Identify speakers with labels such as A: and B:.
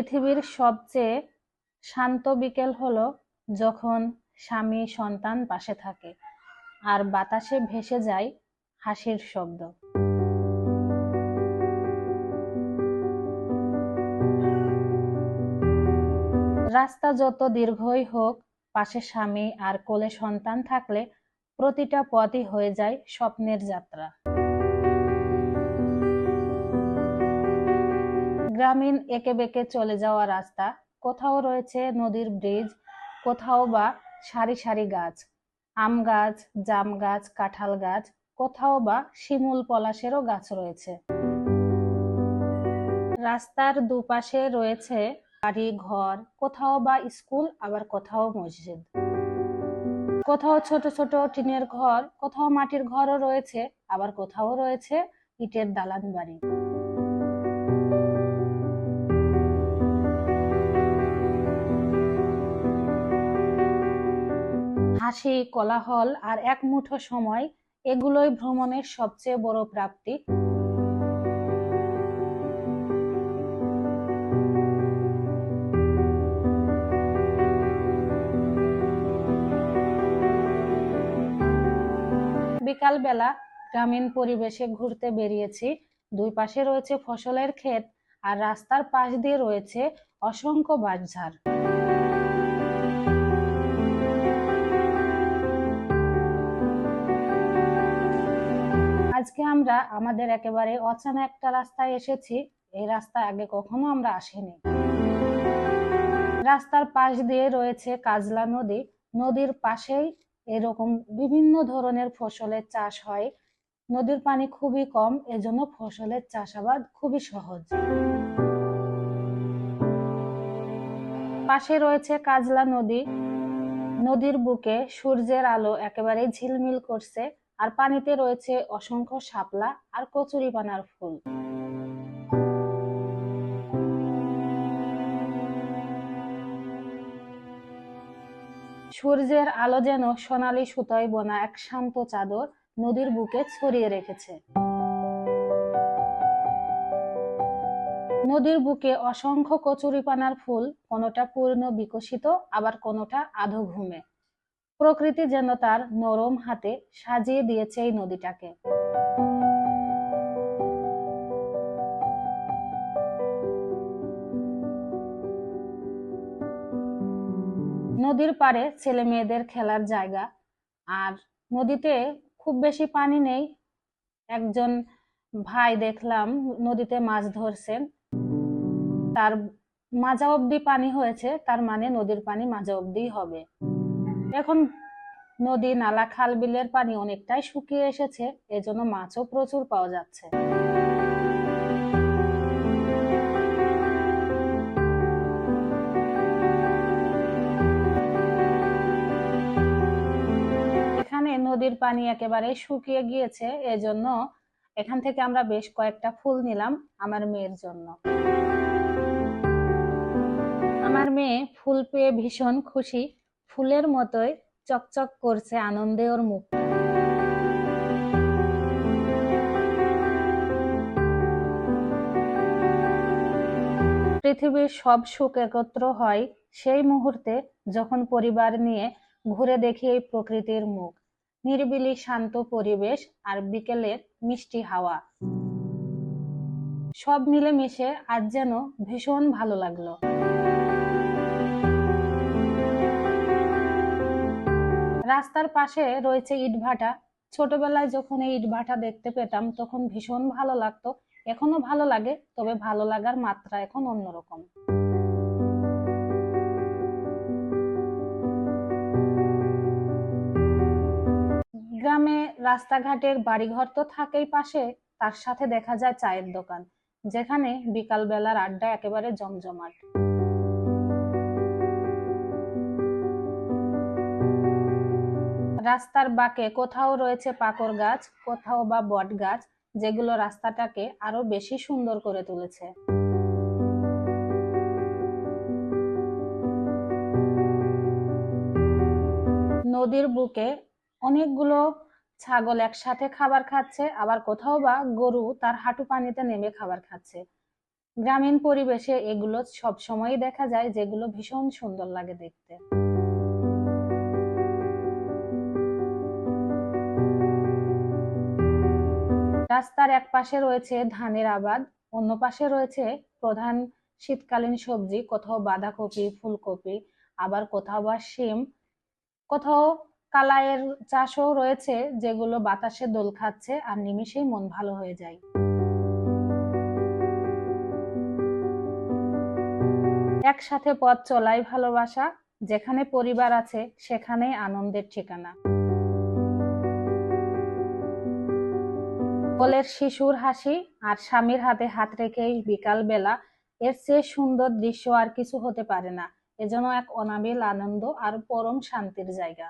A: পৃথিবীর সবচেয়ে শান্ত বিকেল হলো যখন স্বামী সন্তান পাশে থাকে আর বাতাসে ভেসে যায় হাসির শব্দ। রাস্তা যত দীর্ঘই হোক, পাশে স্বামী আর কোলে সন্তান থাকলে প্রতিটা পথই হয়ে যায় স্বপ্নের যাত্রা। গ্রামীণ এঁকে বেঁকে চলে যাওয়া রাস্তা, কোথাও রয়েছে নদীর ব্রিজ, কোথাও বা সারি সারি গাছ, আম গাছ, জাম গাছ, কাঁঠাল গাছ, কোথাও বা শিমুল পলাশেরও গাছ রয়েছে। রাস্তার দুপাশে রয়েছে বাড়ি ঘর, কোথাও বা স্কুল, আবার কোথাও মসজিদ, কোথাও ছোট ছোট টিনের ঘর, কোথাও মাটির ঘরও রয়েছে, আবার কোথাও রয়েছে ইটের দালান বাড়ি। হাসি, কোলাহল আর এক মুঠো সময়, এগুলোই ভ্রমণের সবচেয়ে বড় প্রাপ্তি। বিকালবেলা গ্রামীণ পরিবেশে ঘুরতে বেরিয়েছি। দুই পাশে রয়েছে ফসলের ক্ষেত আর রাস্তার পাশ দিয়ে রয়েছে অসংখ্য বাঁশঝাড়। আজকে আমরা আমাদের একেবারে অচেনা একটা রাস্তায় এসেছি। এই রাস্তা আগে কখনো আমরা আসিনি। রাস্তার পাশ দিয়ে রয়েছে কাজলা নদী। নদীর পাশেই এরকম বিভিন্ন ধরনের ফসলের চাষ হয়। নদীর পানি খুবই কম, এজন্য ফসলের চাষাবাদ খুবই সহজ। পাশে রয়েছে কাজলা নদী। নদীর বুকে সূর্যের আলো একেবারে ঝিলমিল করছে, আর পানিতে রয়েছে অসংখ্য শাপলা আর কচুরিপানার ফুল। সূর্যের আলো যেন সোনালী সুতোয় বোনা এক শান্ত চাদর নদীর বুকে ছড়িয়ে রেখেছে। নদীর বুকে অসংখ্য কচুরিপানার ফুল, কোনোটা পূর্ণ বিকশিত, আবার কোনোটা আধো ঘুমে। প্রকৃতি যেন তার নরম হাতে সাজিয়ে দিয়েছে এই নদীটাকে। নদীর পাড়ে ছেলে মেয়েদের খেলার জায়গা, আর নদীতে খুব বেশি পানি নেই। একজন ভাই দেখলাম নদীতে মাছ ধরছেন, তার মাজা অব্দি পানি হয়েছে, তার মানে নদীর পানি মাজা অব্দি হবে। এখন নদী নালা খাল বিলের পানি অনেকটাই শুকিয়ে এসেছে, এজন্য মাছও প্রচুর পাওয়া যাচ্ছে। এখানে নদীর পানি একেবারে শুকিয়ে গিয়েছে, এজন্য এখান থেকে আমরা বেশ কয়েকটা ফুল নিলাম আমার মেয়ের জন্য। আমার মেয়ে ফুল পেয়ে ভীষণ খুশি, ফুলের মতোই চকচক করছে আনন্দে ওর মুখ। পৃথিবীর সব সুখ একত্র হয় সেই মুহূর্তে, যখন পরিবার নিয়ে ঘুরে দেখি এই প্রকৃতির মুখ, নিরিবিলি শান্ত পরিবেশ আর বিকেলের মিষ্টি হাওয়া, সব মিলে মিশে আজ যেন ভীষণ ভালো লাগলো। রাস্তার পাশে রয়েছে ইটভাটা। ছোটবেলায় যখন এই ইটভাটা দেখতে পেতাম তখন ভীষণ ভালো লাগতো, এখনো ভালো লাগে, তবে ভালো লাগার মাত্রা এখন অন্যরকম। গ্রামে রাস্তাঘাটের বাড়িঘর তো থাকেই পাশে, তার সাথে দেখা যায় চায়ের দোকান, যেখানে বিকাল বেলার আড্ডা একেবারে জমজমাট। রাস্তার বাঁকে কোথাও রয়েছে পাকড় গাছ, কোথাও বা বট গাছ, যেগুলো রাস্তাটাকে আরো বেশি সুন্দর করে তুলেছে। নদীর বুকে অনেকগুলো ছাগল একসাথে খাবার খাচ্ছে, আবার কোথাও বা গরু তার হাঁটু পানিতে নেমে খাবার খাচ্ছে। গ্রামীণ পরিবেশে এগুলো সবসময়ই দেখা যায়, যেগুলো ভীষণ সুন্দর লাগে দেখতে। রাস্তার এক পাশে রয়েছে ধানের আবাদ, অন্য পাশে রয়েছে প্রধান শীতকালীন সবজি, কোথাও বাঁধাকপি, ফুলকপি, আবার কোথাও বা শিম, কোথাও কালাইয়ের চাষও রয়েছে, যেগুলো বাতাসে দোল খাচ্ছে আর নিমিষেই মন ভালো হয়ে যায়। একসাথে পথ চলাই ভালোবাসা, যেখানে পরিবার আছে সেখানেই আনন্দের ঠিকানা। কোলের শিশুর হাসি আর স্বামীর হাতে হাত রেখেই বিকাল বেলা, এর চেয়ে সুন্দর দৃশ্য আর কিছু হতে পারে না। এজন্য এক অনাবিল আনন্দ আর পরম শান্তির জায়গা।